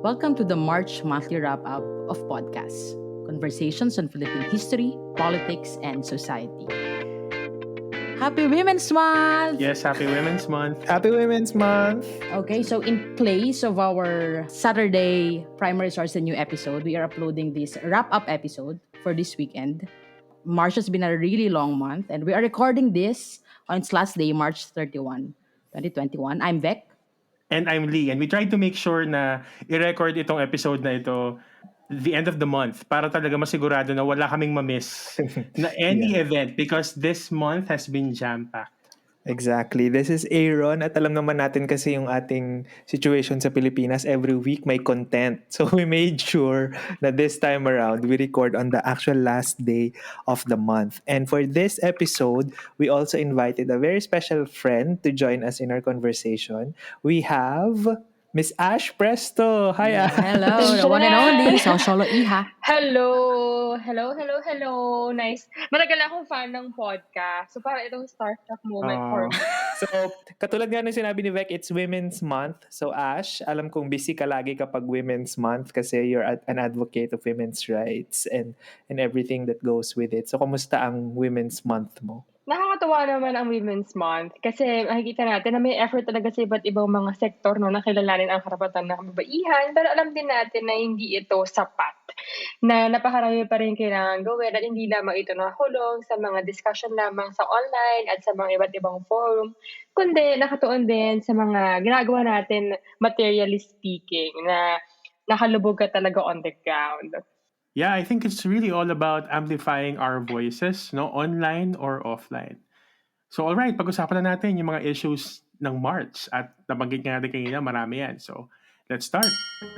Welcome to the March monthly wrap-up of Podkas, conversations on Philippine history, politics, and society. Happy Women's Month! Yes, Happy Women's Month. Happy Women's Month! Okay, so in place of our Saturday primary source and new episode, we are uploading this wrap-up episode for this weekend. March has been a really long month, and we are recording this on its last day, March 31, 2021. I'm Vec. And I'm Lee. And we tried to make sure na i-record itong episode na ito the end of the month para talaga masigurado na wala kaming ma-miss na any event because this month has been jam-packed. Exactly. This is Aaron at alam naman natin kasi yung ating situation sa Pilipinas, every week may content. So we made sure that this time around we record on the actual last day of the month. And for this episode, we also invited a very special friend to join us in our conversation. We have Miss Ash Presto. Hi, Ash. Hello, the one and only Solo Iha. Hello! Nice. Matagal akong fan ng podcast. So, parang itong starstruck moment for me. So, katulad nga ng sinabi ni Vec, it's Women's Month. So, Ash, alam kong busy ka lagi kapag Women's Month kasi you're an advocate of women's rights and everything that goes with it. So, kumusta ang Women's Month mo? Nakakatuwa naman ang Women's Month kasi makikita natin na may effort talaga sa iba't ibang mga sektor na kilalanin ang karapatan ng kababaihan, pero alam din natin na hindi ito sapat, na napakarami pa rin kailangan gawin at hindi lamang ito nakakulong sa mga discussion lamang sa online at sa mga iba't ibang forum, kundi nakatuon din sa mga ginagawa natin materially speaking na nakalubog ka talaga on the ground. Yeah, I think it's really all about amplifying our voices, no, online or offline. So all right, pag-usapan na natin yung mga issues ng March at nabanggit nga natin kanina, marami yan. So let's start.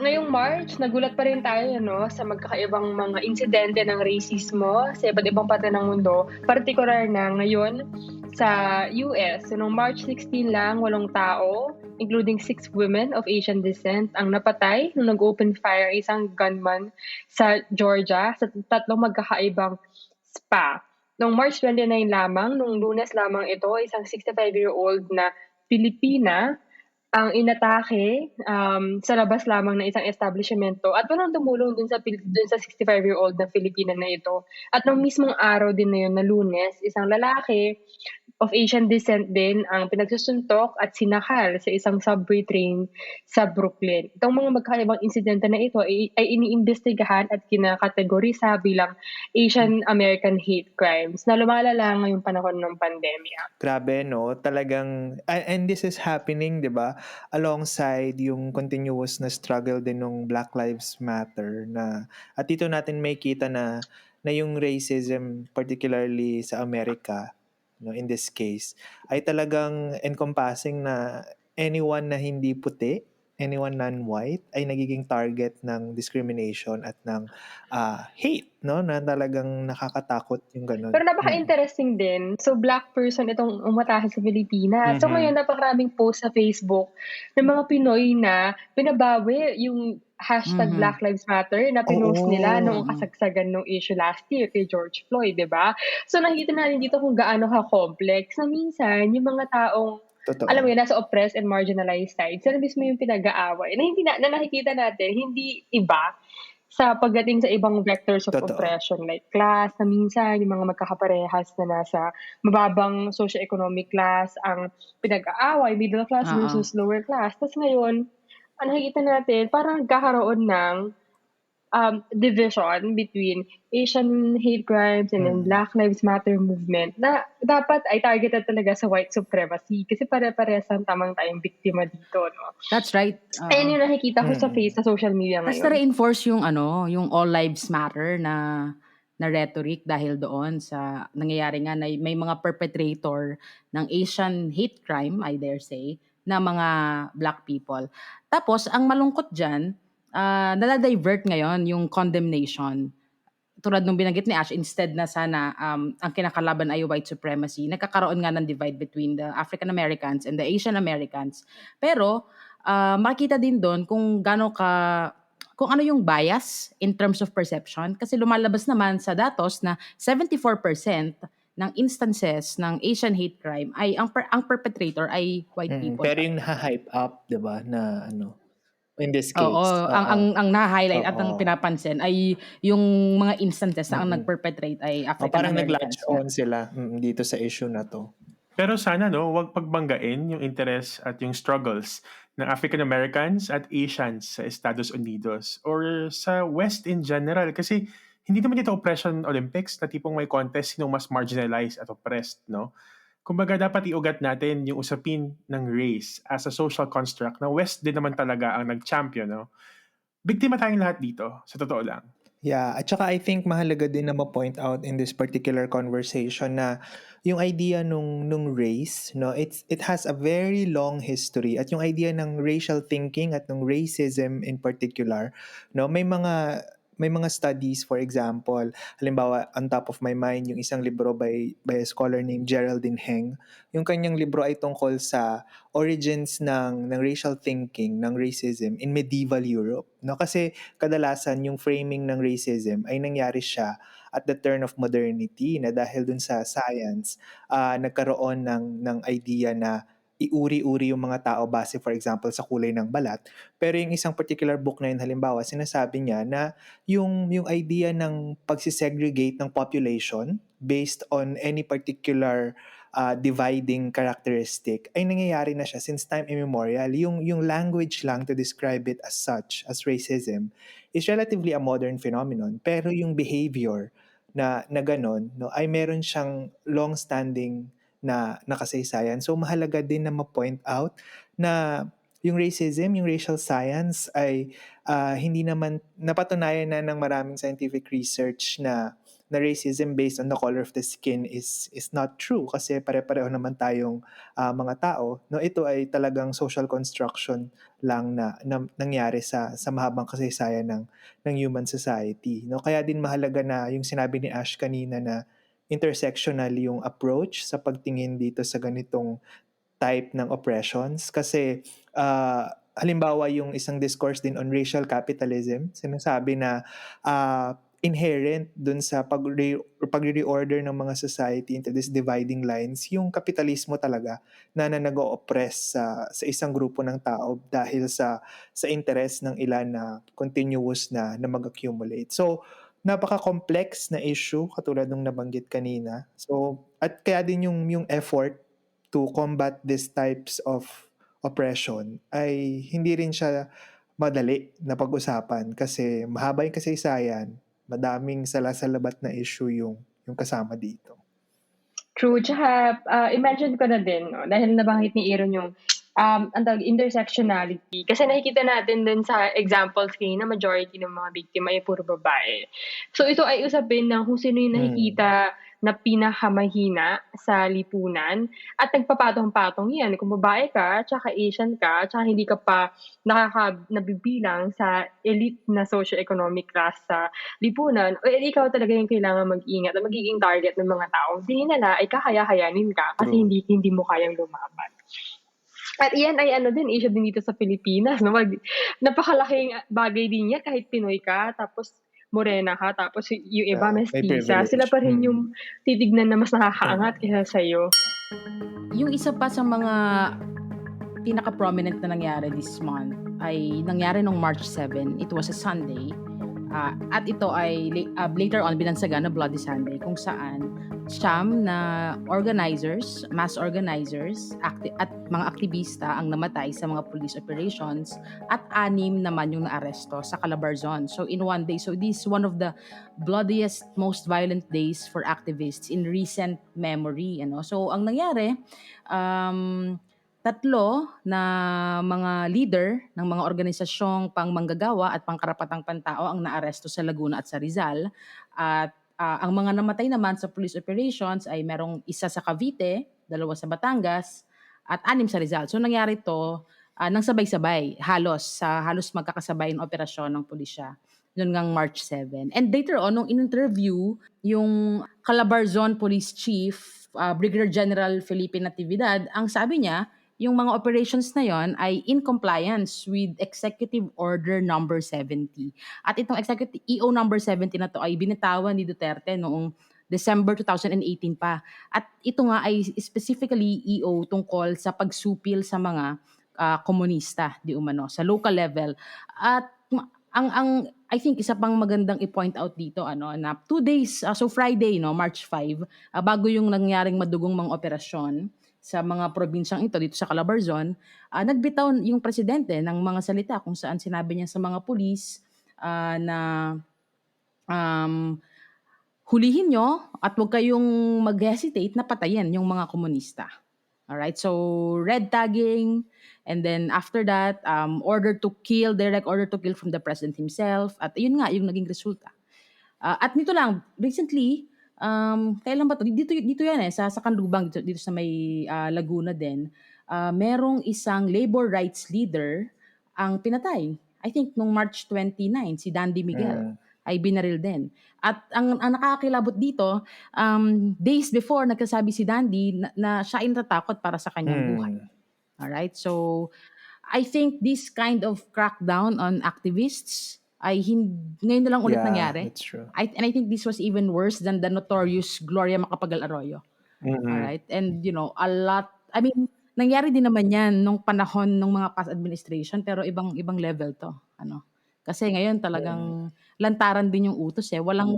Ngayong March, nagulat pa rin tayo sa magkakaibang mga insidente ng racismo sa iba't ibang parte ng mundo, partikular na ngayon sa US. So, noong March 16 lang, 8 tao, including 6 women of Asian descent, ang napatay nung nag-open fire isang gunman sa Georgia sa 3 magkakaibang spa. Noong March 29 lamang, nung Lunes lamang ito, isang 65-year-old na Pilipina ang inatake sa labas lamang ng isang establishmento at walang tumulong dun sa 65-year-old na Filipina na ito. At nung mismong araw din na yun na Lunes, isang lalaki of Asian descent din ang pinagsusuntok at sinakal sa isang subway train sa Brooklyn. Itong mga magkakaibang insidente na ito ay iniimbestigahan at kinakategorisa bilang Asian American hate crimes na lumalala ngayong panahon ng pandemya. Grabe, no? Talagang, and this is happening, di ba? Alongside yung continuous na struggle din ng Black Lives Matter na, at dito natin may kita na yung racism, particularly sa Amerika, no, in this case, ay talagang encompassing na anyone na hindi puti, anyone non-white, ay nagiging target ng discrimination at ng hate, no? Na talagang nakakatakot yung ganun. Pero napaka-interesting din. So, black person itong umatake sa Pilipinas. So, ngayon napakaraming post sa Facebook ng mga Pinoy na pinabawi yung hashtag Black Lives Matter na pinost nila noong kasagsagan ng issue last year kay George Floyd, di ba? So, nakikita natin dito kung gaano ka-complex na minsan yung mga taong Totoo. alam mo yun, nasa oppressed and marginalized side, sila mismo yung pinag-aaway. Na nakikita natin, hindi iba sa pagdating sa ibang vectors of Totoo. oppression like class, na minsan yung mga magkakaparehas na nasa mababang socio-economic class ang pinag-aaway, middle class versus lower class. Tapos ngayon, ang nakikita natin, parang kakaroon ng division between Asian hate crimes and then Black Lives Matter movement na dapat ay targeted talaga sa white supremacy kasi pare-parehas ang tamang tayong biktima dito, no? That's right. Ayun yung nakikita ko sa social media Tapos ngayon. na-reinforce yung yung All Lives Matter na rhetoric dahil doon sa nangyayari nga na may mga perpetrator ng Asian hate crime, I dare say, na mga black people. Tapos, ang malungkot dyan, nala-divert ngayon yung condemnation. Tulad nung binanggit ni Ash, instead na sana ang kinakalaban ay white supremacy, nagkakaroon nga ng divide between the African Americans and the Asian Americans. Pero, makikita din doon kung ano yung bias in terms of perception. Kasi lumalabas naman sa datos na 74% ng instances ng Asian hate crime ay ang perpetrator ay white people. Pero yung hype up, 'di ba, na In this Oo, case, oo. ang naha-highlight at ang Oo. pinapansin ay yung mga instances na ang Mm. nag-perpetrate ay African Parang nag-latch Americans nga. on sila, dito sa issue na 'to. Pero sana 'no, 'wag pagbanggain yung interes at yung struggles ng African Americans at Asians sa Estados Unidos or sa West in general. Kasi hindi naman ito oppression Olympics na tipong may contest sinong mas marginalized at oppressed, 'no? Kumbaga dapat iugat natin yung usapin ng race as a social construct na West din naman talaga ang nag-champion, 'no? Biktima tayong lahat dito, sa totoo lang. Yeah, at saka I think mahalaga din na ma-point out in this particular conversation na yung idea nung race, no, it has a very long history, at yung idea ng racial thinking at ng racism in particular, no, may mga studies, for example, halimbawa on top of my mind yung isang libro by a scholar named Geraldine Heng. Yung kanyang libro ay tungkol sa origins ng racial thinking, ng racism in medieval Europe, no, kasi kadalasan yung framing ng racism ay nangyari siya at the turn of modernity, na dahil dun sa science, nagkaroon ng idea na iuri-uri yung mga tao base, for example, sa kulay ng balat. Pero yung isang particular book na yun, halimbawa, sinasabi niya na yung idea ng pagsisegregate ng population based on any particular dividing characteristic ay nangyayari na siya since time immemorial. Yung language lang to describe it as such, as racism, is relatively a modern phenomenon. Pero yung behavior na ganon, no, ay meron siyang long-standing na kasaysayan. So mahalaga din na ma-point out na yung racism, yung racial science ay hindi naman napatunayan na ng maraming scientific research na racism based on the color of the skin is not true, kasi pare-pareho naman tayong mga tao, no. Ito ay talagang social construction lang na nangyari sa mahabang kasaysayan ng human society, no. Kaya din mahalaga na yung sinabi ni Ash kanina na intersectional yung approach sa pagtingin dito sa ganitong type ng oppressions, kasi halimbawa yung isang discourse din on racial capitalism, sinasabi na inherent dun sa pagre-reorder ng mga society into these dividing lines yung kapitalismo talaga na nag-o-oppress sa isang grupo ng tao dahil sa interest ng ilan na continuous na mag-accumulate. So napaka-complex na issue katulad nung nabanggit kanina. So at kaya din yung effort to combat these types of oppression ay hindi rin siya madali na pag-usapan, kasi mahaba yung kasaysayan, madaming salasalabat na issue yung kasama dito. True, tsaka imagine ko na din, no, dahil nabanggit ni Aaron yung intersectionality. Kasi nakikita natin din sa examples kanina, majority ng mga biktima ay puro babae. So ito ay usapin ng kung sino yung nakikita na pinakamahina sa lipunan at nagpapatong-patong yan. Kung babae ka, tsaka Asian ka, tsaka hindi ka pa nabibilang sa elite na socio-economic class sa lipunan, o ikaw talaga yung kailangan mag-ingat at magiging target ng mga tao. Hindi nila ay kakayanin ka kasi True. hindi mo kayang lumaban. At iyan ay issue din dito sa Pilipinas, no? Napakalaking bagay din yan kahit Pinoy ka, tapos morena ka, tapos yung iba May mestiza, privilege. sila pa rin yung titignan na mas nakakaangat kaysa sa'yo. Yung isa pa sa mga pinaka-prominent na nangyari this month ay nangyari nung March 7. It was a Sunday. At ito ay later on binansagan na Bloody Sunday, kung saan siyam na organizers, mass organizers, at mga aktivista ang namatay sa mga police operations, at 6 naman yung naaresto sa Calabarzon. So in one day, so this is one of the bloodiest, most violent days for activists in recent memory. So ang nangyari, 3 na mga leader ng mga organisasyong pangmanggagawa at pangkarapatang pantao ang naaresto sa Laguna at sa Rizal. At ang mga namatay naman sa police operations ay merong 1 sa Cavite, 2 sa Batangas, at 6 sa Rizal. So nangyari to nang sabay-sabay, halos magkakasabay ng operasyon ng pulisya noon ngang March 7. And later on, nung in-interview yung Calabarzon Police Chief, Brigadier General Felipe Natividad, ang sabi niya, yung mga operations na yon ay in compliance with Executive Order number 70. At itong Executive EO number 70 na to ay binitawan ni Duterte noong December 2018 pa. At ito nga ay specifically EO tungkol sa pagsupil sa mga komunista di umano sa local level. At ang I think isa pang magandang i-point out dito na 2 days, so Friday March 5, bago yung nangyaring madugong mga operasyon sa mga probinsyang ito dito sa Calabarzon, nagbitaw yung presidente ng mga salita kung saan sinabi niya sa mga pulis na hulihin nyo at huwag kayong mag-hesitate na patayin yung mga komunista. Alright, so red tagging, and then after that, direct order to kill from the president himself, at yun nga yung naging resulta. At nito lang, recently, kailan ba to? Dito yan sa Kanlubang, dito sa may Laguna din, merong isang labor rights leader ang pinatay. I think nung March 29, si Dandy Miguel ay binaril din. At ang nakakakilabot dito, days before nagsasabi si Dandy na siya ay natatakot para sa kanyang buhay. Alright, so I think this kind of crackdown on activists ay ngayon na lang ulit nangyari. That's true. And I think this was even worse than the notorious Gloria Macapagal Arroyo. Alright, and a lot, nangyari din naman yan nung panahon ng mga past administration, pero ibang level to. Kasi ngayon talagang lantaran din yung utos walang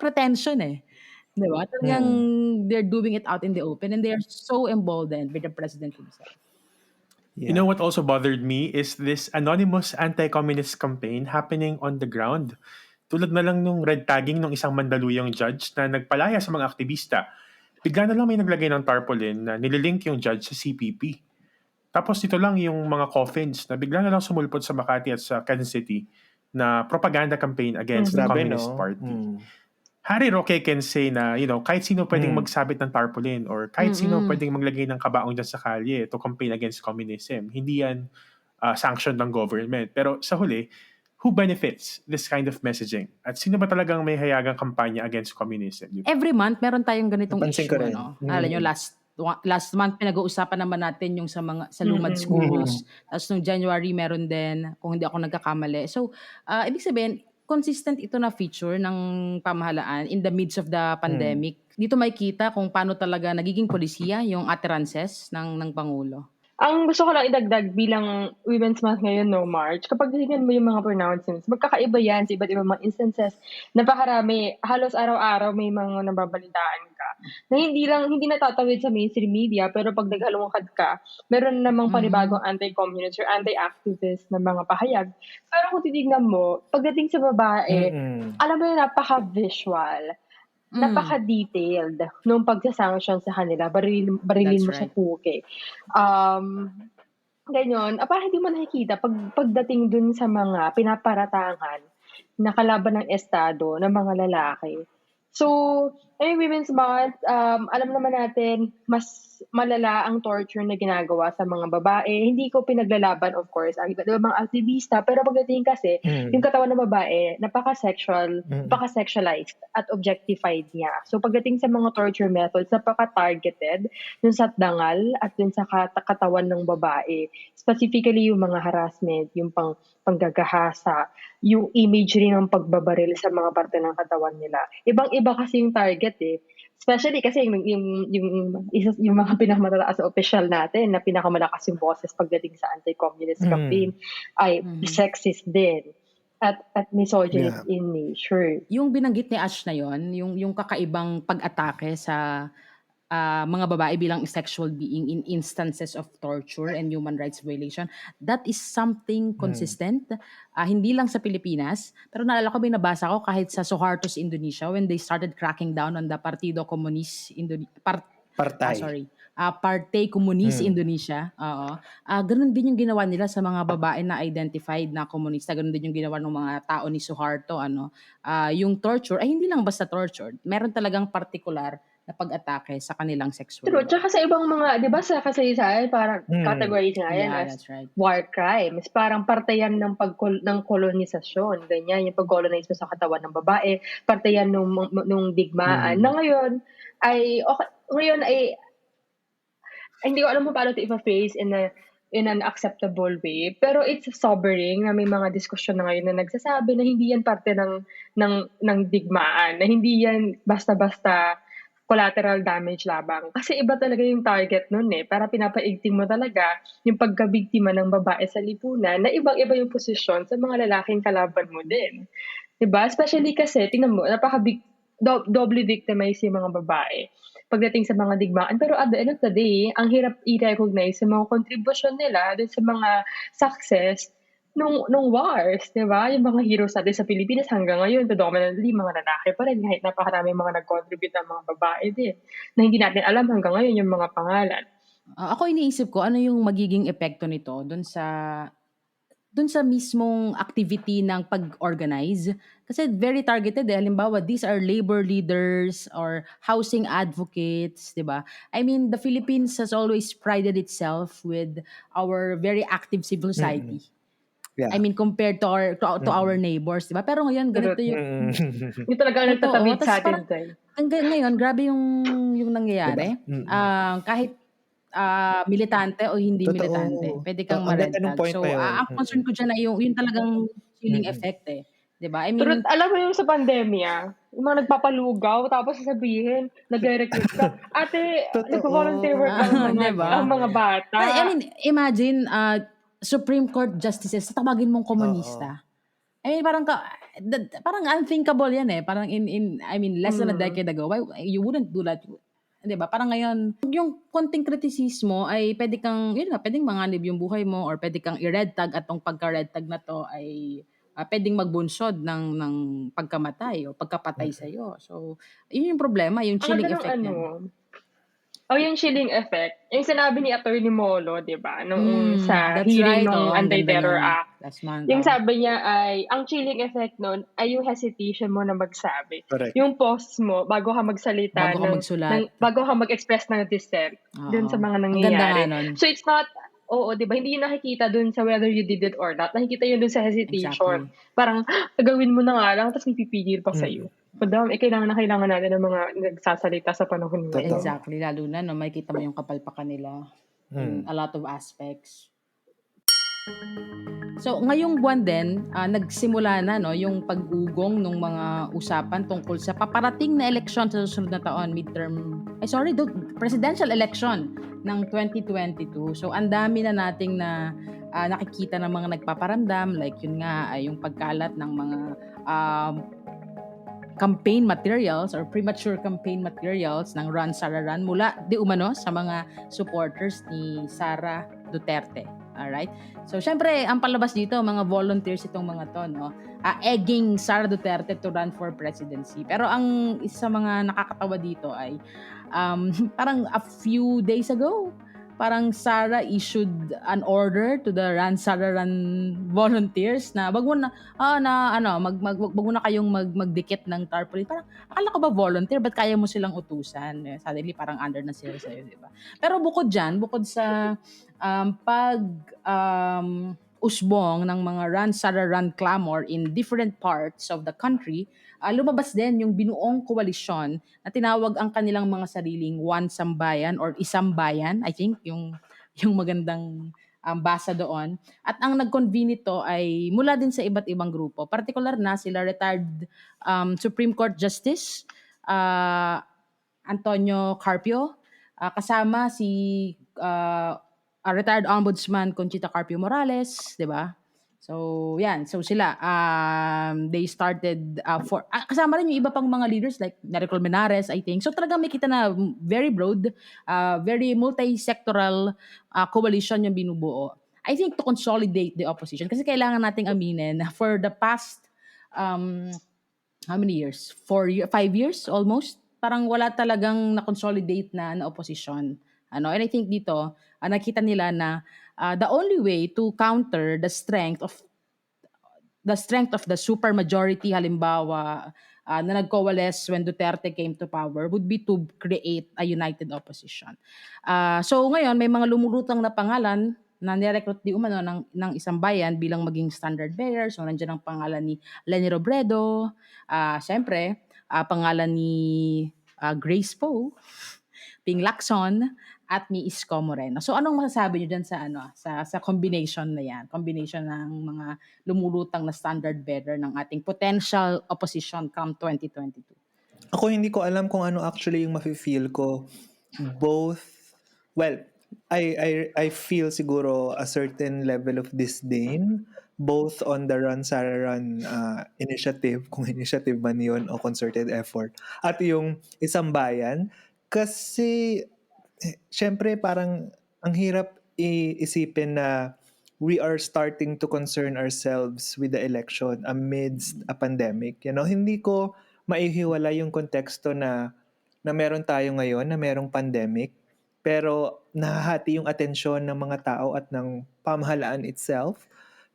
pretension 'di ba? Talagang they're doing it out in the open, and they're so emboldened with the president himself. You know what also bothered me is this anonymous anti-communist campaign happening on the ground. Tulad na lang nung red tagging ng isang Mandaluyong judge na nagpalaya sa mga aktivista. Bigla na lang may naglagay ng tarpaulin na nililink yung judge sa CPP. Tapos dito lang yung mga coffins na bigla na lang sumulpot sa Makati at sa Quezon City na propaganda campaign against the Communist Party. Harry Roque can say na, kahit sino pwedeng magsabit ng tarpaulin or kahit sino pwedeng maglagay ng kabaong dyan sa kalye to campaign against communism. Hindi yan sanctioned ng government. Pero sa huli, who benefits this kind of messaging? At sino ba talagang may hayagang kampanya against communism? Diba? Every month meron tayong ganitong Napansin issue ko rin. Alam nyo, last month pinag-uusapan naman natin yung sa Lumad schools. Tapos nung January meron din, kung hindi ako nagkakamali. So, ibig sabihin, consistent ito na feature ng pamahalaan in the midst of the pandemic. Dito makikita kung paano talaga nagiging polisiya yung utterances ng Pangulo. Ang gusto ko lang idagdag bilang Women's Month ngayon, March, kapag tingnan mo yung mga pronouncements, magkakaiba yan sa iba't ibang mga instances. Napakarami, halos araw-araw may mga nababalitaan ka na hindi natatawid sa mainstream media, pero pag naghalungkad ka, meron namang panibagong anti-communist or anti-activist na mga pahayag. Pero kung titignan mo, pagdating sa babae, alam mo yun, napaka-visual. Napaka-detailed nung pagsasanction sa kanila. Barilin mo sa puke. Ganyan. Parang hindi mo nakikita pagdating dun sa mga pinaparatangan na kalaban ng Estado ng mga lalaki. So, Women's Month, alam naman natin, mas malala ang torture na ginagawa sa mga babae. Hindi ko pinaglalaban, of course, ang iba't ibang mga aktivista, pero pagdating kasi, yung katawan ng babae, napaka-sexualized at objectified niya. So, pagdating sa mga torture methods, napaka-targeted dun sa dangal at dun sa katawan ng babae. Specifically, yung mga harassment, yung panggagahasa, yung imagery ng pagbabaril sa mga parte ng katawan nila. Ibang-iba kasi yung target Especially kasi yung mga pinakamatataas sa official natin na pinakamalakas yung boses pagdating sa anti-communist campaign ay sexist din at misogynist in nature. Yung binanggit ni Ash na yon, yung kakaibang pag-atake sa mga babae bilang sexual being in instances of torture and human rights violation, that is something consistent. Hindi lang sa Pilipinas, pero naalala ko, may nabasa ko kahit sa Suharto, Indonesia, when they started cracking down on the Partido Komunis Partei Komunis Indonesia. Ganun din yung ginawa nila sa mga babae na identified na komunista. Ganun din yung ginawa ng mga tao ni Suharto. Yung torture, ay hindi lang basta torture. Meron talagang particular na pag-atake sa kanilang sexual. True. Tsaka sa ibang mga, di ba sa kasaysayan, parang categories nga yan as that's right. war crimes. Parang parte yan ng kolonisasyon. Ganyan, yung pag-colonize mo sa katawan ng babae. Parte yan nung digmaan. Na ngayon ay hindi ko alam mo paano ito i-face in an acceptable way. Pero it's sobering na may mga diskusyon na ngayon na nagsasabi na hindi yan parte ng digmaan. Na hindi yan basta-basta collateral damage labang. Kasi iba talaga yung target nun para pinapaigting mo talaga yung pagkabiktima ng babae sa lipunan na ibang-iba yung posisyon sa mga lalaking kalaban mo din. 'Di ba? Especially kasi tingnan mo doble victimize yung mga babae pagdating sa mga digmaan. Pero at the end of the day, ang hirap i-recognize yung mga kontribusyon nila dun sa mga success nung wars, 'di ba? Yung mga heroes natin sa Pilipinas hanggang ngayon predominantly mga lalaki pa rin kahit napakaraming mga nag-contribute na mga babae din, na hindi natin alam hanggang ngayon yung mga pangalan. Ako iniisip ko ano yung magiging epekto nito dun sa mismong activity ng pag-organize. Kasi very targeted Halimbawa, these are labor leaders or housing advocates, di ba? I mean, the Philippines has always prided itself with our very active civil Mm. society. I Yeah. mean, compared to our neighbors, di ba? Pero ngayon, ganito Truth. yung Mm. Yung talagang totoo. nagtatawid Tapos sa atin, parang Tay. hanggang ngayon, grabe yung 'Di ba? nangyayari. Kahit militante o hindi militante, Totoo. pwede kang Ang ganda nung ma-red tag. point na So, yun. ang concern ko diyan ay yung talagang chilling Mm. effect, 'di ba? I Truth, mean, alam mo yung sa pandemya, yung mga nagpapalugaw tapos sasabihin nagre-recruit ka, "Ate, nagvo-volunteer Totoo. work lang ang 'di ang ba? mga bata." I mean, imagine, Supreme Court justices tatawagin mong Oo. komunista. I mean, parang unthinkable 'yan, Parang I mean, less than a Hmm. decade ago, why you wouldn't do that, 'di ba? Parang ngayon, yung konting kritisismo ay puwedeng manganib yung buhay mo or puwede kang i-red tag at tong pagka-red tag na 'to ay, puwedeng magbunsod ng pagkamatay o pagkapatay Mm. sa'yo. So, yun yung problema, yung Ang chilling ganda ng effect niyan. yung chilling effect, yung sinabi ni Attorney Molo, 'di ba, noong sa That's hearing right, nung ang ganda Anti-Terror niyan. Act. Last month, Yung sabi niya ay, ang chilling effect nun ay yung hesitation mo na magsabi. Correct. Yung pause mo bago ka magsalita Bago ka magsulat. bago ka mag-express ng dissent dun Oo. sa mga Ang ganda nga nangyayari. nun. So it's not, oo, 'di ba, hindi yun nakikita dun sa whether you did it or not. Nakikita yun dun sa hesitation. Exactly. Parang, gagawin mo na nga lang tapos may pipigil pa sa'yo. Mm. Madam, kailangan natin ng mga nagsasalita sa panahon ngayon. Totoo. Exactly, lalo na 'no, makikita mo yung kapalpakan nila in a lot of aspects. So, ngayong buwan din, nagsimula na 'no, yung pag-ugong ng mga usapan tungkol sa paparating na eleksyon sa susunod na taon, presidential election ng 2022. So, ang dami na nating nakikita ng mga nagpaparamdam, like yun nga, ay yung pagkalat ng mga um, campaign materials or premature campaign materials ng Run Sara Run mula di umano sa mga supporters ni Sara Duterte. Alright? So, syempre, ang palabas dito, mga volunteers itong mga to, no? Egging Sara Duterte to run for presidency. Pero ang isa sa mga nakakatawa dito ay parang a few days ago, parang Sara issued an order to the Run Sara Run volunteers na wag mo na wag mo na kayong magdikit ng tarpaulin. Parang akala ko ba volunteer, ba't kaya mo silang utusan? Suddenly parang under na sila sa'yo, di ba? Pero bukod sa usbong ng mga Run Sara Run clamor in different parts of the country, lumabas din yung binuong koalisyon na tinawag ang kanilang mga sariling One Sambayan or Isang Bayan, I think yung magandang basa doon. At ang nag-convene nito ay mula din sa iba't ibang grupo. Particular na sila retired Supreme Court Justice Antonio Carpio, kasama si retired Ombudsman Conchita Carpio Morales, 'di ba? So, yan. So, sila, they started kasama rin yung iba pang mga leaders like Nericol Menares, I think. So, talagang may kita na very broad, very multi-sectoral coalition yung binubuo. I think to consolidate the opposition. Kasi kailangan nating aminin na for the past, how many years? 5 years almost? Parang wala talagang na-consolidate na opposition. And I think dito, nakita nila na the only way to counter the strength of the supermajority, halimbawa, na nag-coalesce when Duterte came to power would be to create a united opposition. So ngayon, may mga lumulutang na pangalan na nirecruit di umano ng isang bayan bilang maging standard bearer. So nandiyan ang pangalan ni Leni Robredo, syempre, pangalan ni Grace Poe, Ping Lacson, at ni Isko Moreno. So anong masasabi niyo diyan sa combination na 'yan? Combination ng mga lumulutang na standard bearer ng ating potential opposition come 2022. Ako hindi ko alam kung ano actually yung mafe-feel ko. Both, well, I feel siguro a certain level of disdain both on the Run Sarah Run initiative, kung initiative man yun o concerted effort, at yung Isang Bayan. Kasi syempre parang ang hirap iisipin na we are starting to concern ourselves with the election amidst a pandemic. You know, hindi ko maihiwala yung konteksto na meron tayo ngayon, na merong pandemic, pero nahahati yung atensyon ng mga tao at ng pamahalaan itself,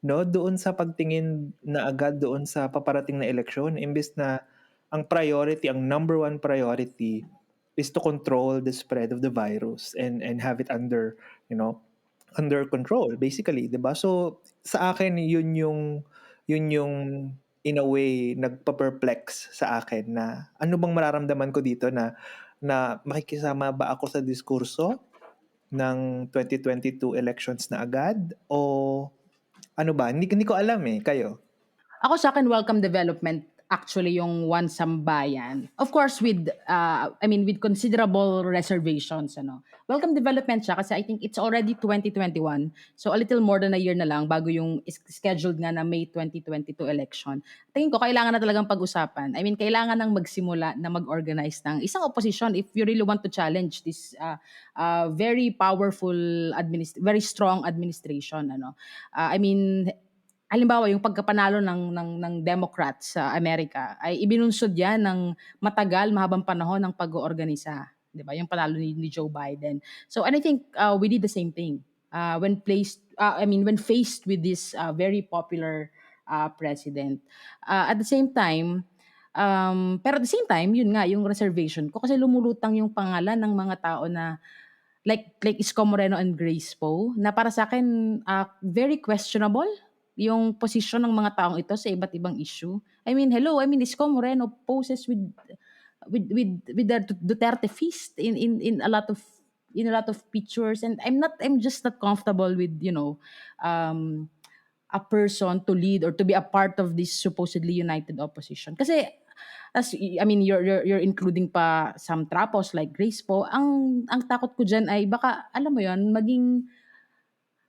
no, doon sa pagtingin na agad doon sa paparating na eleksyon, imbes na ang priority, ang number one priority is to control the spread of the virus and have it under, you know, under control basically, 'di ba? So sa akin yun yung in a way nagpa-perplex sa akin na ano bang mararamdaman ko dito, na makikisama ba ako sa diskurso ng 2022 elections na agad o ano ba? Hindi ko alam eh, kayo. Ako sa akin, welcome development actually yung One Sambayan. Of course, with, with considerable reservations, ano. Welcome development siya kasi I think it's already 2021. So a little more than a year na lang bago yung scheduled nga na May 2022 election. Tingin ko, kailangan na talagang pag-usapan. I mean, kailangan nang magsimula na mag-organize ng isang opposition if you really want to challenge this very powerful, very strong administration, ano. Halimbawa yung pagkapanalo ng Democrats sa Amerika ay ibinunsod yan ng matagal, mahabang panahon ng pag-oorganisa, 'di ba? Yung panalo ni Joe Biden. So and I think we did the same thing when faced with this very popular president. At the same time, pero at the same time, yun nga yung reservation ko kasi lumulutang yung pangalan ng mga tao na like Isko Moreno and Grace Poe na para sa akin very questionable yung posisyon ng mga taong ito sa iba't ibang issue. Hello, Isko Moreno poses with the Duterte feast in a lot of pictures, and I'm just not comfortable with a person to lead or to be a part of this supposedly united opposition. Kasi you're including pa some trapos like Grace po. Ang takot ko diyan ay baka alam mo 'yon,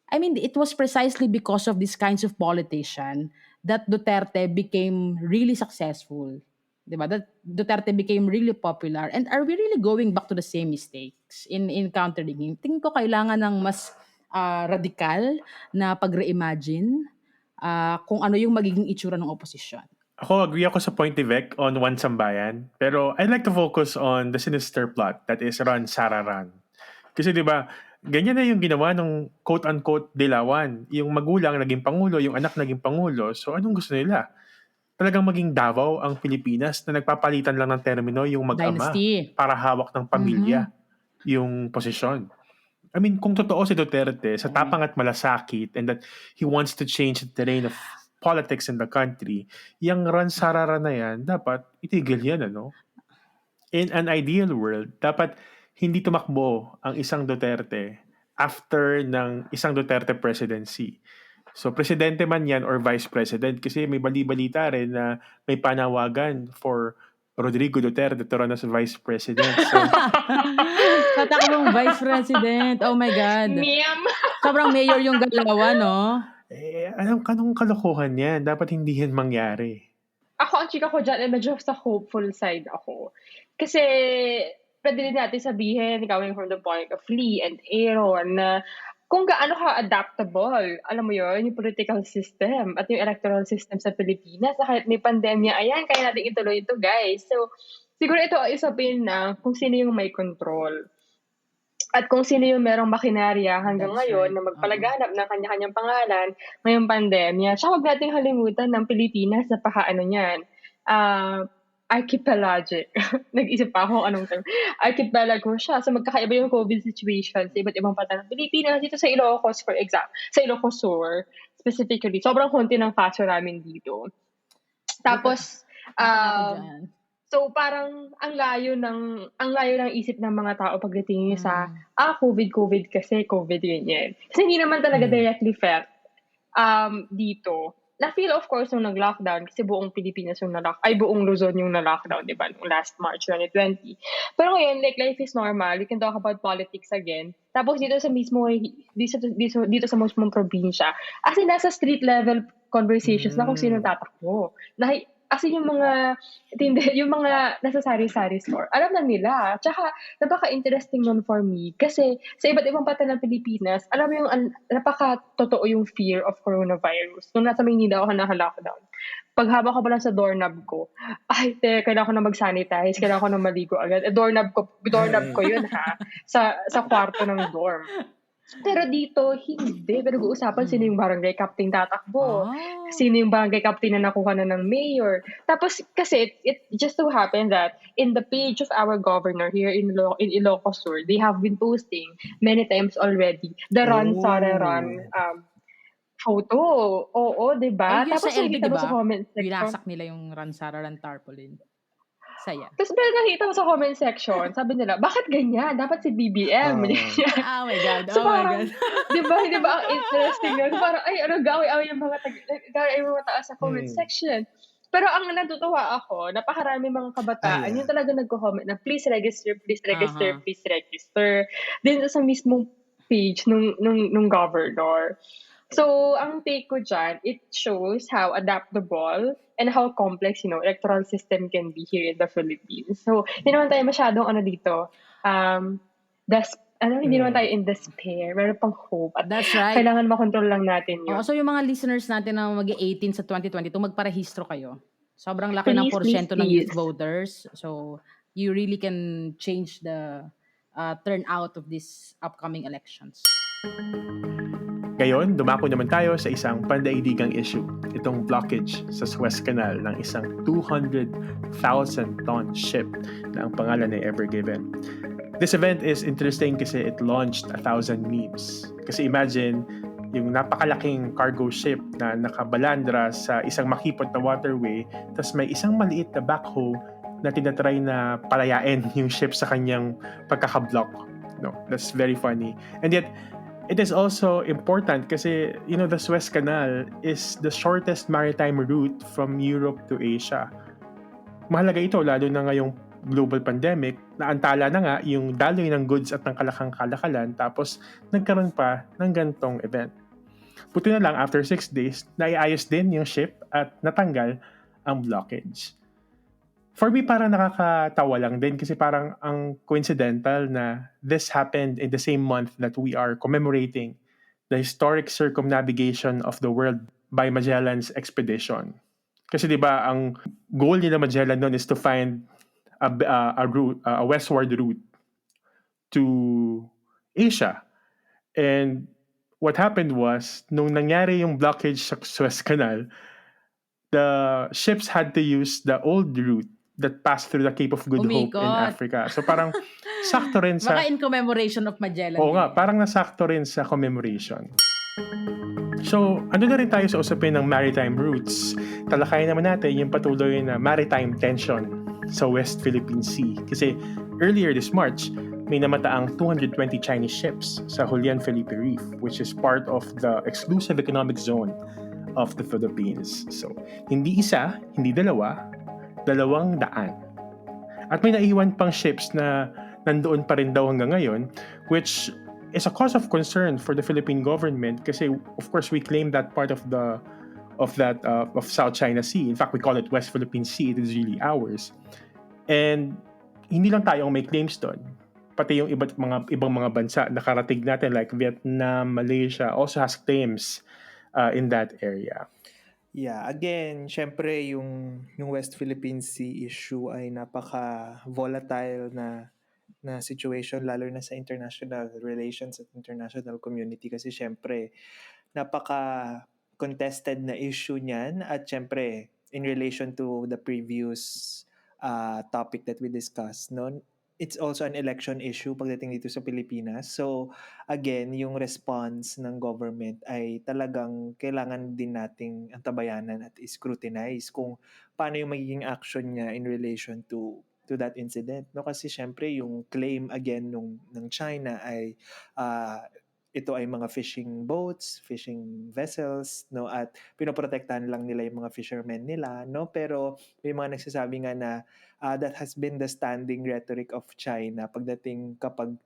it was precisely because of these kinds of politician that Duterte became really successful. 'Di ba? That Duterte became really popular. And are we really going back to the same mistakes in countering him? Tingin ko kailangan ng mas radikal na pag-reimagine kung ano yung magiging itsura ng opposition. Ako, agree ako sa point ni Vec on One Sambayan. Pero I'd like to focus on the sinister plot that is Run Sarah Run. Kasi di ba, ganyan na yung ginawa ng quote-unquote dilawan. Yung magulang naging pangulo, yung anak naging pangulo. So anong gusto nila? Talagang maging Davao ang Pilipinas na nagpapalitan lang ng termino yung mag-ama Dynasty. para hawak ng pamilya yung posisyon. Kung totoo si Duterte sa tapang at malasakit and that he wants to change the terrain of politics in the country, yung Run Sarara na yan, dapat itigil yan, ano? In an ideal world, dapat hindi tumakbo ang isang Duterte after ng isang Duterte presidency. So, presidente man yan or vice president, kasi may bali-balita rin na may panawagan for Rodrigo Duterte to run as vice president. So, tatakbong vice president. Oh my God. Ma'am. Sobrang mayor yung galawan, no? Anong kalokohan yan? Dapat hindi yan mangyari. Ako, ang chika ko dyan, medyo sa hopeful side ako. Kasi, pwede rin natin sabihin, coming from the point of Lee and Aaron, na kung gaano ka adaptable, alam mo yun, yung political system at yung electoral system sa Pilipinas, na kahit may pandemya, ayan, kaya natin ituloy ito, guys. So, siguro ito ay isapin na kung sino yung may control. At kung sino yung merong makinarya hanggang That's ngayon right. na magpalaganap ng kanya-kanyang pangalan ngayong pandemya. Tsaka huwag nating halimutan ng Pilipinas na niyan. Archipelagic. Nag-isip pa ako anong term. Archipelago siya. So magkakaiba yung COVID situation sa iba't ibang parte ng Pilipinas. Dito sa Ilocos, for example. Sa Ilocos Sur, specifically. Sobrang konti ng kaso namin dito. Tapos, so parang ang layo ng isip ng mga tao pagdating sa COVID kasi COVID ganyan. Kasi hindi naman talaga directly fair dito. na-feel of course nung nag-lockdown kasi buong Pilipinas yung buong Luzon yung na-lockdown, 'di ba, nung last March 2020. Pero ngayon, like, life is normal, we can talk about politics again. Tapos dito sa mismong probinsya, as in nasa street level conversations na kung sino tatakbo. As in yung mga nasa sari-sari store, alam na nila. Tsaka napaka-interesting nun for me kasi sa iba't ibang parte ng Pilipinas, alam mo yung napaka-totoo yung fear of coronavirus. Nung nasa Maynila ako naka-lockdown, paghawak ko pa lang sa doorknob ko, ay, kailangan ko na mag-sanitize, kailangan ko na maligo agad. Doorknob ko yun ha, sa kwarto ng dorm. Pero dito, hindi. Pinag-uusapan sino yung barangay captain tatakbo. Ah. Sino yung barangay captain na nakuha na ng mayor. Tapos, kasi it just so happened that in the page of our governor here in Ilocos Sur, they have been posting many times already the Run Sara Run photo. Oo, di ba? Ay, yun sa Tapos LB, nakita di mo sa ba? comment section. Winasak nila yung Ransara ng tarpaulin. Saya. Tapos nakita mo sa comment section, sabi nila, bakit ganyan? Dapat si BBM. Oh my God. So Oh my parang, God. di ba, ang interesting nun. So parang, ay, gawin yung mga taas sa comment section. Pero ang natutuwa ako, napakarami mga kabataan, yung talaga nagko-comment na please register, please register, please register. Din sa mismong page nung governor. So, ang take ko dyan, it shows how adaptable and how complex, electoral system can be here in the Philippines. So, hindi naman tayo masyadong dito, hindi naman tayo in despair. Meron pang hope. At That's right. kailangan makontrol lang natin yun. So yung mga listeners natin na mag-18 sa 2022, magparehistro kayo. Sobrang laki ng porsyento ng youth voters. So, you really can change the turnout of these upcoming elections. Ngayon, dumako naman tayo sa isang pandaigdigang issue, itong blockage sa Suez Canal ng isang 200,000-ton ship na ang pangalan ay Evergiven. This event is interesting kasi it launched 1,000 memes. Kasi imagine, yung napakalaking cargo ship na nakabalandra sa isang makipot na waterway, tas may isang maliit na backhoe na tinatry na palayain yung ship sa kanyang pagkakablock. No, that's very funny. And yet, it is also important kasi, the Suez Canal is the shortest maritime route from Europe to Asia. Mahalaga ito lalo na ngayong global pandemic na antala na nga yung daloy ng goods at ng kalakalan tapos nagkaroon pa ng gantong event. Buti na lang after 6 days, naiayos din yung ship at natanggal ang blockage. For me, parang nakakatawa lang din kasi parang ang coincidental na this happened in the same month that we are commemorating the historic circumnavigation of the world by Magellan's expedition. Kasi 'di ba ang goal nila Magellan noon is to find a westward route to Asia. And what happened was, nung nangyari yung blockage sa Suez Canal, the ships had to use the old route that passed through the Cape of Good Hope in Africa. So parang sakto rin sa... Baka in commemoration of Magellan. Oo nga, parang nasakto rin sa commemoration. So, ano na rin tayo sa usapin ng maritime routes. Talakayin naman natin yung patuloy na maritime tension sa West Philippine Sea. Kasi earlier this March, may namataang 220 Chinese ships sa Julian Felipe Reef, which is part of the exclusive economic zone of the Philippines. So, hindi isa, hindi dalawa, 200. At may naiwan pang ships na nandoon pa rin daw hanggang ngayon, which is a cause of concern for the Philippine government kasi of course we claim that part of South China Sea. In fact, we call it West Philippine Sea. It is really ours. And hindi lang tayo ang may claims doon. Pati yung ibang mga bansa nakarating natin like Vietnam, Malaysia also has claims in that area. Yeah, again, syempre yung West Philippine Sea issue ay napaka-volatile na situation lalo na sa international relations at international community kasi syempre napaka-contested na issue niyan at syempre in relation to the previous topic that we discussed, no? It's also an election issue pagdating dito sa Pilipinas. So, again, yung response ng government ay talagang kailangan din nating antabayanan at scrutinize kung paano yung magiging action niya in relation to that incident. No? Kasi syempre, yung claim again ng China ay ito ay mga fishing boats, fishing vessels, no, at pinoprotektahan lang nila yung mga fishermen nila, no, pero may mga nagsasabi nga na that has been the standing rhetoric of China pagdating kapag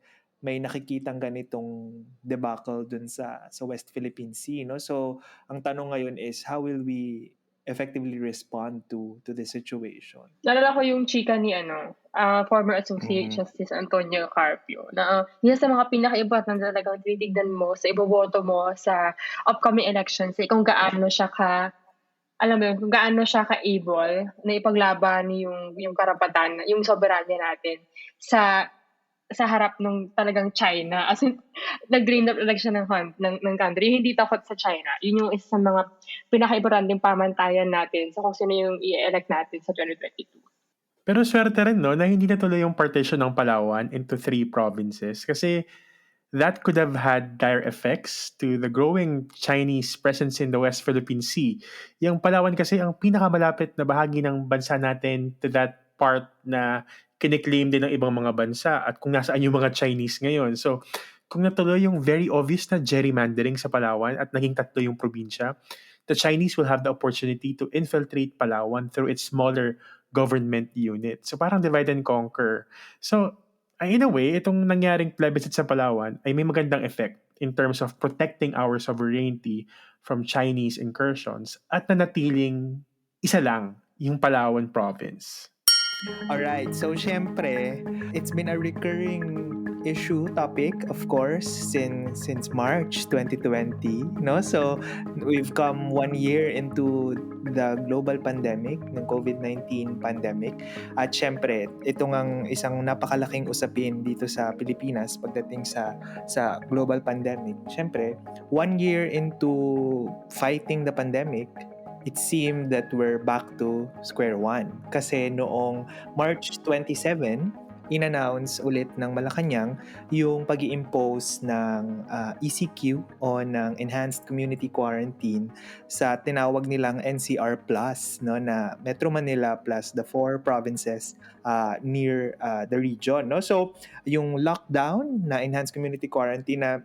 may nakikitang ganitong debacle dun sa West Philippine Sea, no. So ang tanong ngayon is how will we effectively respond to this situation? Naalala ko yung chika ni former Associate Mhm. Justice Antonio Carpio na isa sa mga pinaka-importante talagang tinitignan mo sa iboboto mo sa upcoming elections kung gaano siya alam mo yun, kung gaano siya ka-able na ipaglaban yung karapatan, yung soberanya natin sa harap ng talagang China. As in, nag-dream up election ng country. Yung hindi takot sa China. Yun yung isa sa mga pinaka-importanteng pamantayan natin sa kung sino yung i-elect natin sa 2022. Pero swerte rin, no, na hindi natuloy yung partition ng Palawan into 3 provinces kasi that could have had dire effects to the growing Chinese presence in the West Philippine Sea. Yung Palawan kasi ang pinakamalapit na bahagi ng bansa natin to that part na kiniklaim din ng ibang mga bansa at kung nasaan yung mga Chinese ngayon. So, kung natuloy yung very obvious na gerrymandering sa Palawan at naging 3 yung probinsya, the Chinese will have the opportunity to infiltrate Palawan through its smaller government unit. So, parang divide and conquer. So, in a way, itong nangyaring plebiscite sa Palawan ay may magandang effect in terms of protecting our sovereignty from Chinese incursions at nanatiling isa lang yung Palawan province. Alright, so syempre, it's been a recurring topic, of course, since March 2020, no? So, we've come 1 year into the global pandemic, ng COVID-19 pandemic. At syempre, ito ngang isang napakalaking usapin dito sa Pilipinas pagdating sa global pandemic. Syempre, 1 year into fighting the pandemic, it seemed that we're back to square one. Kasi noong March 27, in-announce ulit ng Malacanang yung pag-i-impose ng ECQ o ng Enhanced Community Quarantine sa tinawag nilang NCR Plus, no, na Metro Manila plus the 4 provinces near the region. No? So, yung lockdown na Enhanced Community Quarantine na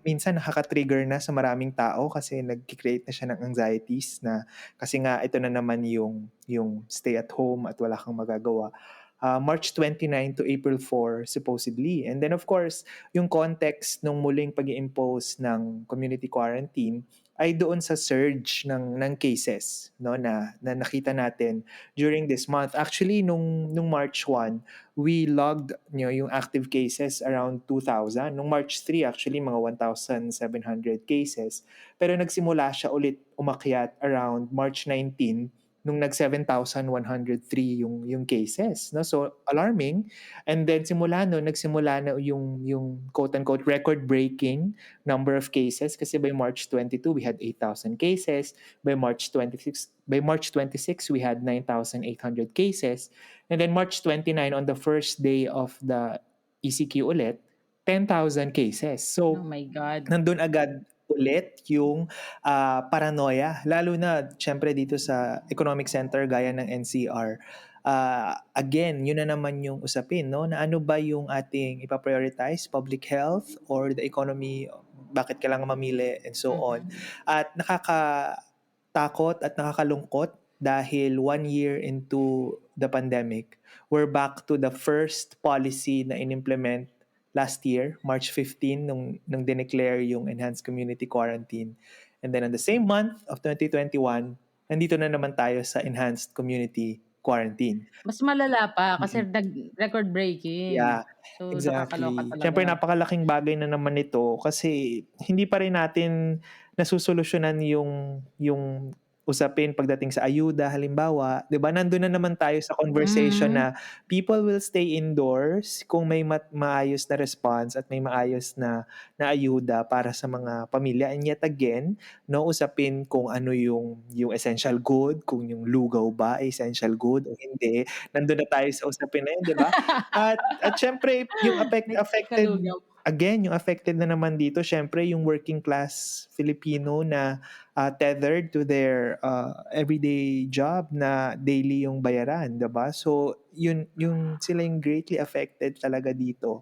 minsan nakaka-trigger na sa maraming tao kasi nag-create na siya ng anxieties na kasi nga ito na naman yung stay at home at wala kang magagawa. March 29 to April 4 supposedly. And then of course, yung context nung muling pag-i-impose ng community quarantine ay doon sa surge ng cases, no, na nakita natin during this month. Actually nung March 1, we logged yung active cases around 2,000. Nung March 3 actually mga 1,700 cases. Pero nagsimula siya ulit umakyat around March 19 nung nag 7,103 yung cases, no? So alarming. And then nagsimula na yung quote unquote record breaking number of cases kasi by March 22 we had 8,000 cases, by March 26 we had 9,800 cases, and then March 29 on the first day of the ECQ ulit 10,000 cases. Oh So my God. nandun agad ulit yung paranoia. Lalo na, syempre dito sa economic center gaya ng NCR. Again, yun na naman yung usapin, no? Na ano ba yung ating ipaprioritize? Public health or the economy? Bakit kailangan mamili? And so on. At nakakatakot at nakakalungkot dahil 1 year into the pandemic, we're back to the first policy na in-implement last year, March 15, nung dineclare yung enhanced community quarantine. And then on the same month of 2021, nandito na naman tayo sa enhanced community quarantine. Mas malala pa kasi Mm-mm. record breaking. Yeah, So, nakakaloka exactly. Siyempre talaga. napakalaking bagay na naman ito kasi hindi pa rin natin nasusolusyonan yung usapin pagdating sa ayuda halimbawa, 'di ba? Nandun na naman tayo sa conversation Mhm. na people will stay indoors kung may maayos na response at may maayos na ayuda para sa mga pamilya. And yet again, no, usapin kung ano yung essential good, kung yung lugaw ba ay essential good o hindi. Nandun na tayo sa usapin na yun, 'di ba? At syempre yung May affected kalugaw. again, yung affected na naman dito syempre yung working class Filipino na tethered to their everyday job na daily yung bayaran, 'di ba? So yun yung sila yung greatly affected talaga dito.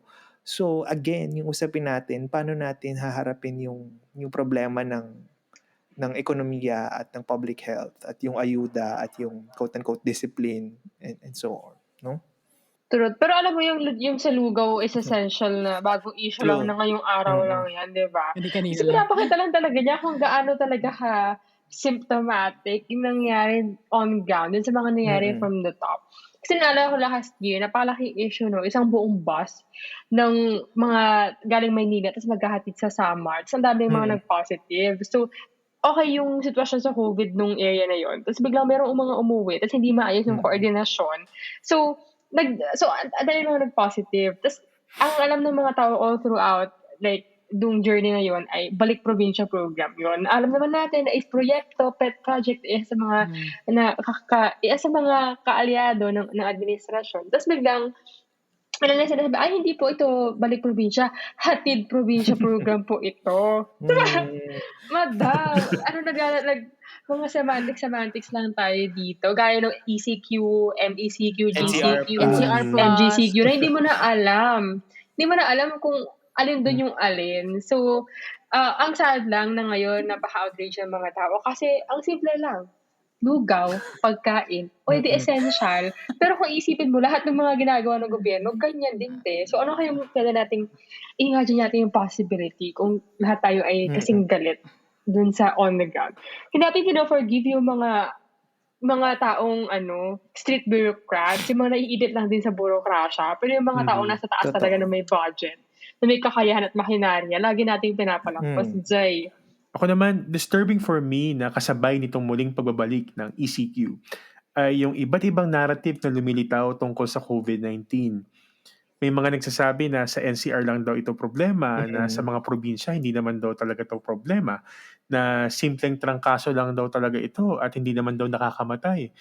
So again, yung usapin natin, paano natin haharapin yung problema ng ekonomiya at ng public health at yung ayuda at yung quote-unquote discipline and so on, no? True. Pero alam mo yung sa lugaw is essential na bagong issue lang True. na ngayong araw lang yan, di ba? Hindi kanina Kasi lang. pinapakita lang talaga niya kung gaano talaga symptomatic yung nangyari on ground dun sa mga nangyari from the top. Kasi naalala ko last year, napakalaking issue, no? Isang buong bus ng mga galing Maynila tapos maghahatid sa Samar. Tapos ang dami mga nag-positive. So, okay yung sitwasyon sa COVID nung area na yon. Tapos biglang merong mga umuwi, tapos hindi maayos yung koordinasyon. So, ang dami mga nag-positive. Tapos, ang alam ng mga tao all throughout, like, dung journey na yon ay balik probinsya program yon. Alam naman natin na is proyekto, pet project, isa sa mga isa sa mga kaalyado ng administrasyon. Tapos biglang wala na sinasabi, ay hindi po ito balik probinsya, hatid probinsya program po ito. Madam, mga semantics lang tayo dito. Gaya ng ECQ, MECQ, NCR GCQ, NCR plus. MGCQ na hindi mo na alam. Hindi mo na alam kung alin doon yung alin. So, ang sad lang na ngayon napaka-outrage ng mga tao kasi ang simple lang. Lugaw, pagkain, o hindi essential. Pero kung isipin mo, lahat ng mga ginagawa ng gobyerno, ganyan din, te. So, ano kayong pwede nating, imagine natin yung possibility kung lahat tayo ay kasing galit dun sa on the ground. Hindi natin forgive yung mga taong street bureaucrats, yung mga naiidit lang din sa burokrasya, pero yung mga taong nasa taas Totoo. talaga na may budget, na may kakayahan at makinarya, lagi nating pinapalagpas, Jay. Ako naman, disturbing for me na kasabay nitong muling pagbabalik ng ECQ ay yung iba't ibang narrative na lumilitaw tungkol sa COVID-19. May mga nagsasabi na sa NCR lang daw ito problema, na sa mga probinsya hindi naman daw talaga ito problema, na simpleng trangkaso lang daw talaga ito at hindi naman daw nakakamatay.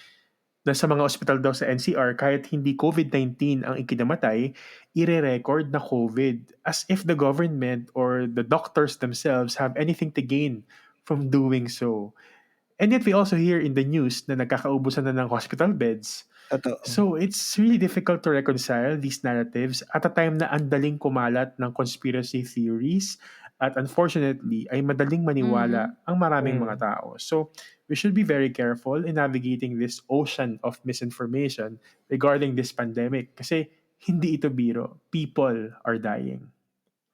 Na sa mga ospital daw sa NCR, kahit hindi COVID-19 ang ikinamatay, ire-record na COVID, as if the government or the doctors themselves have anything to gain from doing so. And yet we also hear in the news na nagkakaubusan na ng hospital beds. Totoo. So it's really difficult to reconcile these narratives at a time na andaling kumalat ng conspiracy theories at unfortunately ay madaling maniwala ang maraming mga tao. So we should be very careful in navigating this ocean of misinformation regarding this pandemic kasi hindi ito biro. People are dying.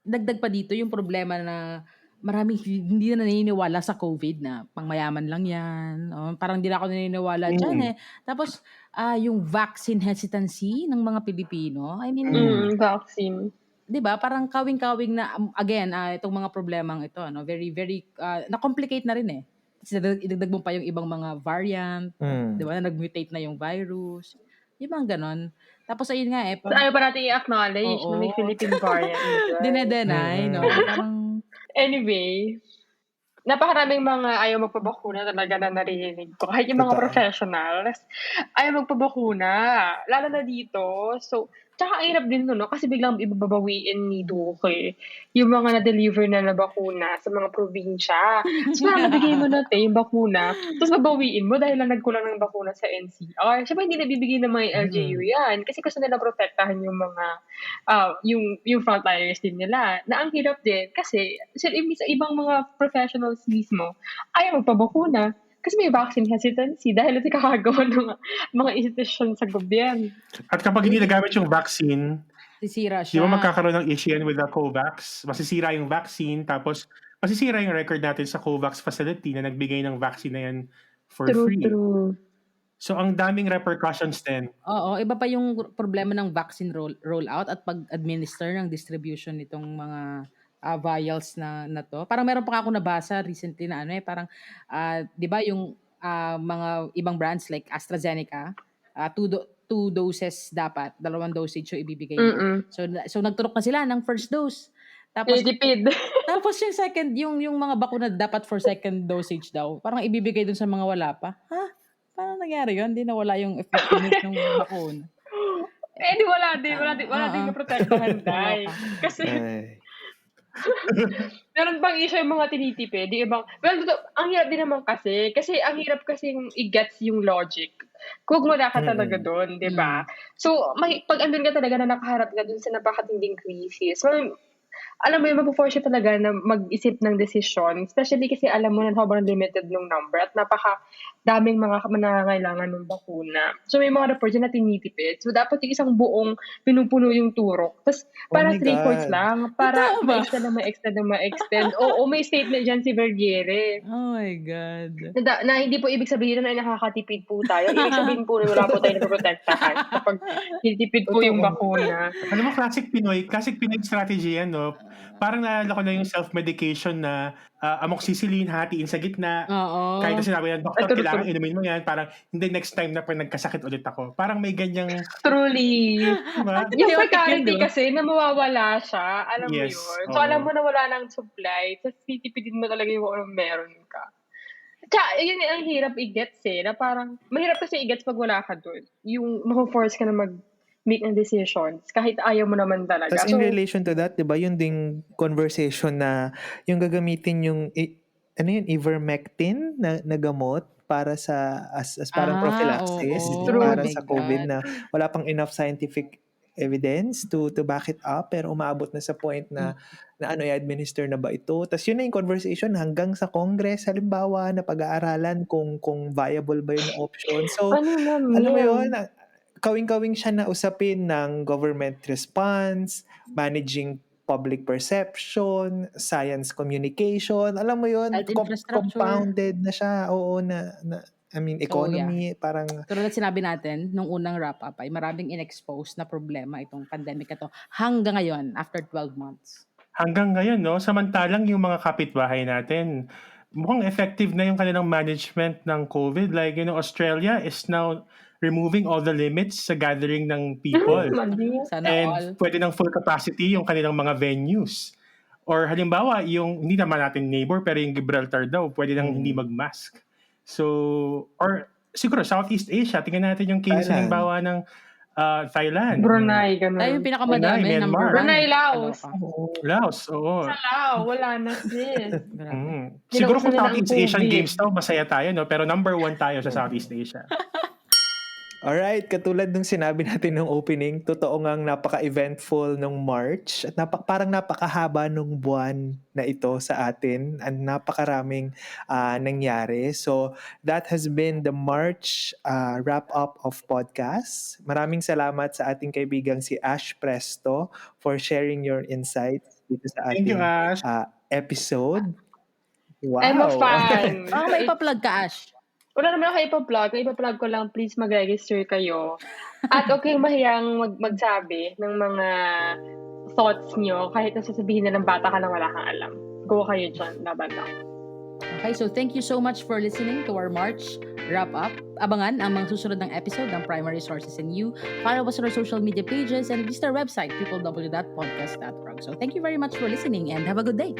Dagdag pa dito yung problema na maraming hindi na naniniwala sa COVID na pangmayaman lang yan. Parang hindi na ako naniniwala dyan eh. Tapos, yung vaccine hesitancy ng mga Pilipino, I mean, Vaccine. 'di ba? Parang kawing-kawing na again, itong mga problemang ito, very very na-complicate na rin eh. Kasi idagdag mo pa yung ibang mga variant, 'di ba? Na nag-mutate na yung virus. Yung mga ganon. Tapos ayun nga eh. So, ayaw pa natin i-acknowledge na may Philippine variant. Dinedenay, no? Parang anyway, napakaraming mga ayaw magpabakuna talaga na naririnig ko. Kahit yung mga professionals, ayaw magpabakuna. Lalo na dito. So, tsaka ang hirap din no? Kasi biglang ibabawiin ni Duque yung mga na-deliver na bakuna sa mga probinsya. So, nabigay mo natin yung bakuna, tapos babawiin mo dahil lang nagkulang ng bakuna sa NCR. Siyempre, hindi nabibigay ng mga LGU yan. Kasi gusto nila protektahan yung mga, yung frontliners din nila. Na ang hirap din. Kasi, sa ibang mga professionals mismo, ayaw magpabakuna. Kasi may vaccine hesitancy dahil ito kakagawa ng mga institusyon sa gobyerno. At kapag hindi nagamit yung vaccine, sisira di siya. ba magkakaroon ng issue yan with the COVAX? Masisira yung vaccine, tapos masisira yung record natin sa COVAX facility na nagbigay ng vaccine na yan for free. True. So, ang daming repercussions din. Oo, iba pa yung problema ng vaccine rollout at pag-administer ng distribution nitong mga vials na to. Parang meron pa ako nabasa recently na parang 'di ba yung mga ibang brands like AstraZeneca, two doses dapat, 2 dosage yung ibibigay mo. So nagturok na sila ng first dose. Tapos tapos yung second, yung mga bakuna dapat for second dosage daw, parang ibibigay dun sa mga wala pa. Ha? Paano nangyari yun? Hindi nawala yung effectiveness ng bakuna. Di wala din na protektahan dahil. Kasi Meron bang issue yung mga tinitipid, yung ibang well, ang hirap din naman kasi ang hirap kasing i-gets yung logic kung wala ka talaga Mm. dun, 'di ba? Hmm. So, 'pag andun ka talaga na nakaharap ka dun sa napakatinding crisis, alam mo yun, mapo-force ka talaga na mag-isip ng desisyon, especially kasi alam mo na sobrang limited nung number at napakadaming mga nangangailangan ng bakuna. So, may mga reports na tinitipid. So, dapat yung isang buong pinupuno yung turok. Tapos, Oh my para 3/4 God. lang, para Totoo ba? ma-extend na ma-extend na ma-extend. Oo, may statement dyan si Vergiere. Oh my God. Na hindi po ibig sabihin na nakakatipid po tayo. Ibig sabihin po na wala po tayong napoprotektahan kapag tinitipid po yung Totoo. bakuna. Alam mo, classic Pinoy strategy yan, no? Parang naalala ko na yung self-medication na amoxicillin, hatiin sa gitna. Kahit na Oo. sinabi ng doktor, True, kailangan true. inumin mo yan. Parang, hindi, next time na pag nagkasakit ulit ako. Parang may ganyang, Truly. diba? Yung Antibiotic yun, di precarity ba? kasi na mawawala siya, alam mo Yes, yun? So, alam oo. mo na wala ng supply, tapos titipidin mo talaga yung kung anong meron ka. Tsaka, yun ang hirap i-gets na parang, mahirap kasi i-gets pag wala ka dun. Yung mapo-force ka na mag-make ng decisions, kahit ayaw mo naman talaga. Tas in So, relation to that, 'di ba, yun ding conversation na yung gagamitin yung ano yun, ivermectin na gamot para sa as parang prophylaxis Oo. Oh true. para my sa COVID God. na wala pang enough scientific evidence to back it up pero umaabot na sa point Hmm. na ano i-administer na ba ito. Tas yun na yung conversation hanggang sa Congress halimbawa na pag-aaralan kung viable ba yun na option. So, Ano na, alam mo Mel? yun, kawing-kawing siya na usapin ng government response, managing public perception, science communication, alam mo yun, Health infrastructure. compounded na siya, oo, I mean, So yeah, economy, parang, tulad ng sinabi natin nung unang wrap-up ay maraming in-expose na problema itong pandemic na 'to hanggang ngayon after 12 months. Hanggang ngayon, no? Samantalang yung mga kapitbahay natin, mukhang effective na yung kanilang management ng COVID. Like, Australia is now removing all the limits sa gathering ng people. Mali. Sana And all. pwede ng full capacity yung kanilang mga venues. Or halimbawa, yung hindi naman natin neighbor, pero yung Gibraltar daw, pwede nang hindi mag-mask. So, or siguro Southeast Asia, tingnan natin yung cases Thailand. halimbawa ng Thailand, Brunei, Tayo yung ganun. Brunei, pinakamadami, number Myanmar, 1. Brunei, Laos. Kaloka. Oo. Laos, oo. Sa Lao, wala na sis. Grabe. Siguro Kinausap kung nila ang Southeast Asian COVID. Games daw, masaya tayo, no? Pero number 1 tayo sa Southeast Asia. Alright, katulad nung sinabi natin nung opening, totoo ngang napaka-eventful nung March at parang napakahaba nung buwan na ito sa atin at napakaraming nangyari. So that has been the March wrap-up of podcast. Maraming salamat sa ating kaibigang si Ash Presto for sharing your insights dito sa Thank you, ating Ash. episode. I'm a Wow! fan. Baka may ipa-plug ka, Ash. Wala naman ako ipa-plug. Kung ipa-plug ko lang, please mag-register kayo. At okay mahiyang magsabi ng mga thoughts nyo, kahit na sasabihin na ng bata ka lang wala kang alam. Go kayo dyan, laban lang. Okay, so thank you so much for listening to our March wrap-up. Abangan ang mga susunod ng episode ng Primary Sources and You. Follow us on our social media pages and visit our website, www.podcast.org. So thank you very much for listening and have a good day.